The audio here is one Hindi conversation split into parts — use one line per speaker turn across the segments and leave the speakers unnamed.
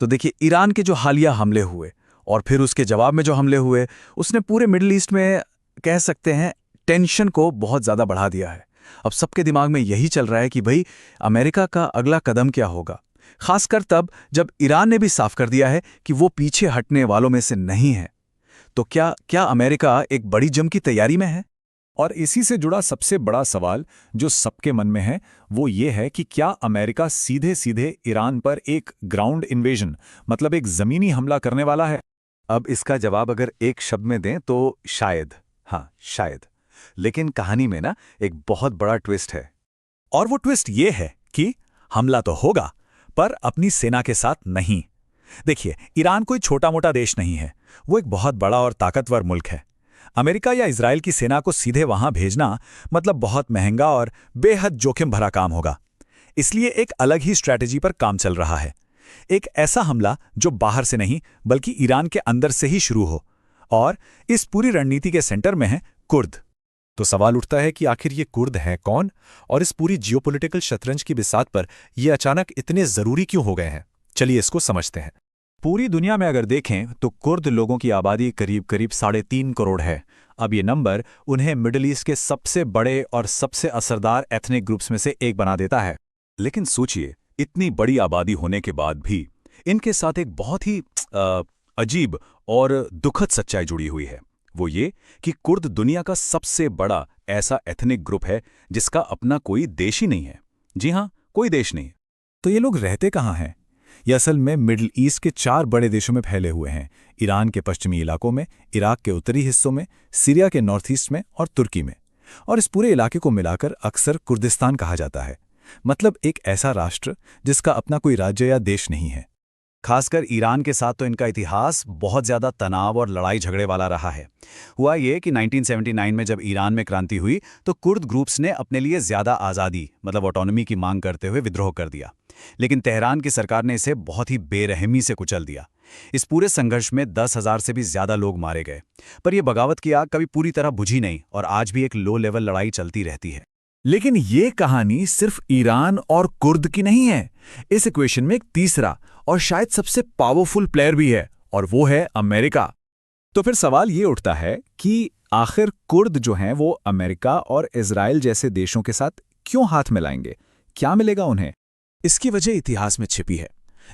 तो देखिए, ईरान के जो हालिया हमले हुए और फिर उसके जवाब में जो हमले हुए, उसने पूरे मिडिल ईस्ट में कह सकते हैं टेंशन को बहुत ज़्यादा बढ़ा दिया है। अब सबके दिमाग में यही चल रहा है कि भाई अमेरिका का अगला कदम क्या होगा, खासकर तब जब ईरान ने भी साफ कर दिया है कि वो पीछे हटने वालों में से नहीं है। तो क्या क्या अमेरिका एक बड़ी जंग की तैयारी में है?
और इसी से जुड़ा सबसे बड़ा सवाल जो सबके मन में है वो ये है कि क्या अमेरिका सीधे सीधे ईरान पर एक ग्राउंड इन्वेजन मतलब एक ज़मीनी हमला करने वाला है।
अब इसका जवाब अगर एक शब्द में दें तो शायद, हाँ शायद। लेकिन कहानी में ना एक बहुत बड़ा ट्विस्ट है।
और वो ट्विस्ट ये है कि हमला तो होगा पर अपनी सेना के साथ नहीं। देखिए, ईरान कोई छोटा मोटा देश नहीं है, वो एक बहुत बड़ा और ताकतवर मुल्क है। अमेरिका या इजराइल की सेना को सीधे वहां भेजना मतलब बहुत महंगा और बेहद जोखिम भरा काम होगा। इसलिए एक अलग ही स्ट्रैटेजी पर काम चल रहा है। एक ऐसा हमला जो बाहर से नहीं बल्कि ईरान के अंदर से ही शुरू हो। और इस पूरी रणनीति के सेंटर में है कुर्द।
तो सवाल उठता है कि आखिर ये कुर्द हैं कौन और इस पूरी जियोपॉलिटिकल शतरंज की बिसात पर ये अचानक इतने जरूरी क्यों हो गए हैं। चलिए इसको समझते हैं।
पूरी दुनिया में अगर देखें तो कुर्द लोगों की आबादी करीब करीब 3.5 करोड़ है। अब ये नंबर उन्हें मिडिल ईस्ट के सबसे बड़े और सबसे असरदार एथनिक ग्रुप्स में से एक बना देता है।
लेकिन सोचिए, इतनी बड़ी आबादी होने के बाद भी इनके साथ एक बहुत ही अजीब और दुखद सच्चाई जुड़ी हुई है। वो ये कि कुर्द दुनिया का सबसे बड़ा ऐसा एथनिक ग्रुप है जिसका अपना कोई देश ही नहीं है। जी हाँ, कोई देश नहीं।
तो ये लोग रहते कहाँ हैं? ये असल में मिडिल ईस्ट के 4 बड़े देशों में फैले हुए हैं। ईरान के पश्चिमी इलाकों में, इराक के उत्तरी हिस्सों में, सीरिया के नॉर्थ ईस्ट में और तुर्की में। और इस पूरे इलाके को मिलाकर अक्सर कुर्दिस्तान कहा जाता है। मतलब एक ऐसा राष्ट्र जिसका अपना कोई राज्य या देश नहीं है।
खासकर ईरान के साथ तो इनका इतिहास बहुत ज़्यादा तनाव और लड़ाई झगड़े वाला रहा है। हुआ ये कि 1979 में जब ईरान में क्रांति हुई तो कुर्द ग्रुप्स ने अपने लिए ज़्यादा आज़ादी मतलब ऑटोनॉमी की मांग करते हुए विद्रोह कर दिया। लेकिन तेहरान की सरकार ने इसे बहुत ही बेरहमी से कुचल दिया। इस पूरे संघर्ष में 10,000 से भी ज़्यादा लोग मारे गए। पर यह बगावत की आग कभी पूरी तरह बुझी नहीं और आज भी एक लो लेवल लड़ाई चलती रहती है।
लेकिन ये कहानी सिर्फ ईरान और कुर्द की नहीं है। इस इक्वेशन में एक तीसरा और शायद सबसे पावरफुल प्लेयर भी है और वो है अमेरिका। तो फिर सवाल ये उठता है कि आखिर कुर्द जो हैं वो अमेरिका और इजराइल जैसे देशों के साथ क्यों हाथ मिलाएंगे? क्या मिलेगा उन्हें?
इसकी वजह इतिहास में छिपी है।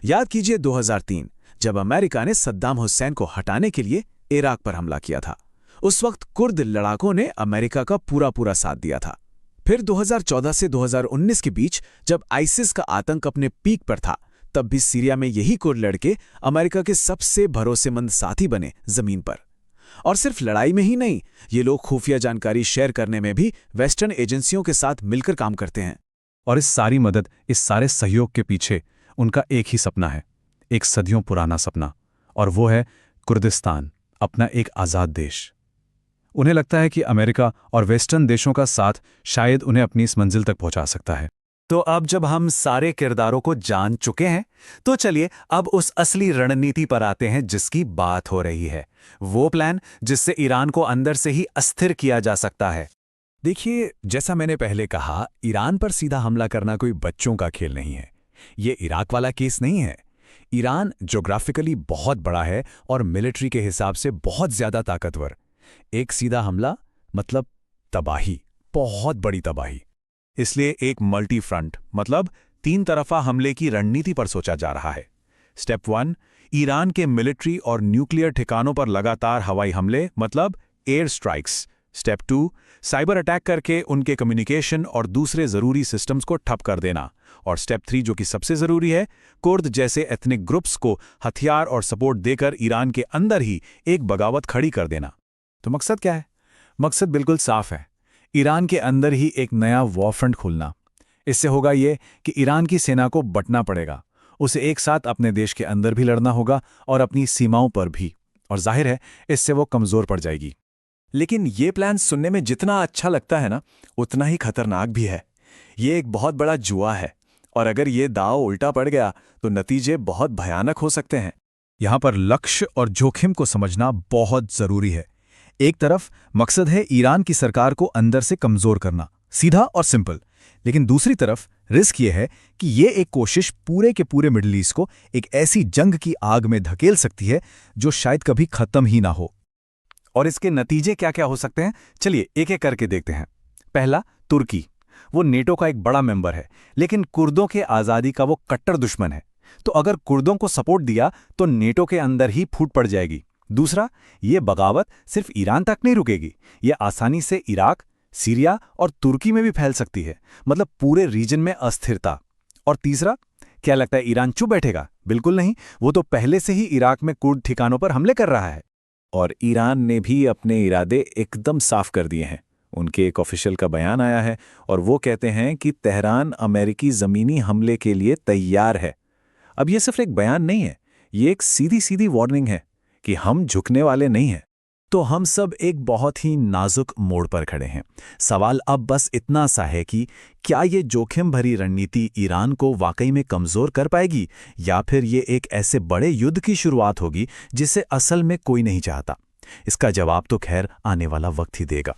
याद कीजिए 2003 जब अमेरिका ने सद्दाम हुसैन को हटाने के लिए इराक पर हमला किया था। उस वक्त कुर्द लड़ाकों ने अमेरिका का पूरा साथ दिया था। फिर 2014 से 2019 के बीच जब आइसिस का आतंक अपने पीक पर था, तब भी सीरिया में यही कुर्द लड़के अमेरिका के सबसे भरोसेमंद साथी बने जमीन पर। और सिर्फ लड़ाई में ही नहीं, ये लोग खुफिया जानकारी शेयर करने में भी वेस्टर्न एजेंसियों के साथ मिलकर काम करते हैं।
और इस सारी मदद, इस सारे सहयोग के पीछे उनका एक ही सपना है, एक सदियों पुराना सपना, और वो है कुर्दिस्तान, अपना एक आज़ाद देश। उन्हें लगता है कि अमेरिका और वेस्टर्न देशों का साथ शायद उन्हें अपनी इस मंजिल तक पहुंचा सकता है।
तो अब जब हम सारे किरदारों को जान चुके हैं, तो चलिए अब उस असली रणनीति पर आते हैं जिसकी बात हो रही है। वो प्लान जिससे ईरान को अंदर से ही अस्थिर किया जा सकता है।
देखिए, जैसा मैंने पहले कहा, ईरान पर सीधा हमला करना कोई बच्चों का खेल नहीं है। ये इराक वाला केस नहीं है। ईरान ज्योग्राफिकली बहुत बड़ा है और मिलिट्री के हिसाब से बहुत ज्यादा ताकतवर। एक सीधा हमला मतलब तबाही, बहुत बड़ी तबाही।
इसलिए एक मल्टी फ्रंट मतलब 3 तरफा हमले की रणनीति पर सोचा जा रहा है। स्टेप 1, ईरान के मिलिट्री और न्यूक्लियर ठिकानों पर लगातार हवाई हमले मतलब air strikes. Step 2, cyber attack करके उनके कम्युनिकेशन और दूसरे ज़रूरी सिस्टम्स को ठप कर देना। और स्टेप 3 जो कि सबसे ज़रूरी है, कुर्द जैसे एथनिक ग्रुप्स को हथियार और सपोर्ट देकर ईरान के अंदर ही एक बगावत खड़ी कर देना।
तो मकसद क्या है? मकसद बिल्कुल साफ है, ईरान के अंदर ही एक नया वॉर फ्रंट खोलना। इससे होगा ये कि ईरान की सेना को बंटना पड़ेगा, उसे एक साथ अपने देश के अंदर भी लड़ना होगा और अपनी सीमाओं पर भी, और जाहिर है इससे वो कमज़ोर पड़ जाएगी।
लेकिन ये प्लान सुनने में जितना अच्छा लगता है ना, उतना ही खतरनाक भी है। ये एक बहुत बड़ा जुआ है और अगर ये दांव उल्टा पड़ गया तो नतीजे बहुत भयानक हो सकते हैं।
यहाँ पर लक्ष्य और जोखिम को समझना बहुत ज़रूरी है। एक तरफ मकसद है ईरान की सरकार को अंदर से कमज़ोर करना, सीधा और सिंपल।
लेकिन दूसरी तरफ रिस्क ये है कि ये एक कोशिश पूरे के पूरे मिडिल ईस्ट को एक ऐसी जंग की आग में धकेल सकती है जो शायद कभी खत्म ही ना हो।
और इसके नतीजे क्या क्या हो सकते हैं, चलिए एक एक करके देखते हैं। पहला, तुर्की। वो नेटो का एक बड़ा मेंबर है, लेकिन कुर्दों के आज़ादी का वो कट्टर दुश्मन है। तो अगर कुर्दों को सपोर्ट दिया तो नेटो के अंदर ही फूट पड़ जाएगी। दूसरा, ये बगावत सिर्फ ईरान तक नहीं रुकेगी, ये आसानी से इराक, सीरिया और तुर्की में भी फैल सकती है, मतलब पूरे रीजन में अस्थिरता। और तीसरा, क्या लगता है ईरान चुप बैठेगा? बिल्कुल नहीं, वो तो पहले से ही इराक में कुर्द ठिकानों पर हमले कर रहा है।
और ईरान ने भी अपने इरादे एकदम साफ कर दिए हैं। उनके एक ऑफिशियल का बयान आया है और वो कहते हैं कि तेहरान अमेरिकी ज़मीनी हमले के लिए तैयार है। अब ये सिर्फ एक बयान नहीं है, ये एक सीधी सीधी वार्निंग है कि हम झुकने वाले नहीं हैं।
तो हम सब एक बहुत ही नाजुक मोड़ पर खड़े हैं। सवाल अब बस इतना सा है कि क्या ये जोखिम भरी रणनीति ईरान को वाकई में कमज़ोर कर पाएगी, या फिर ये एक ऐसे बड़े युद्ध की शुरुआत होगी जिसे असल में कोई नहीं चाहता। इसका जवाब तो खैर आने वाला वक्त ही देगा।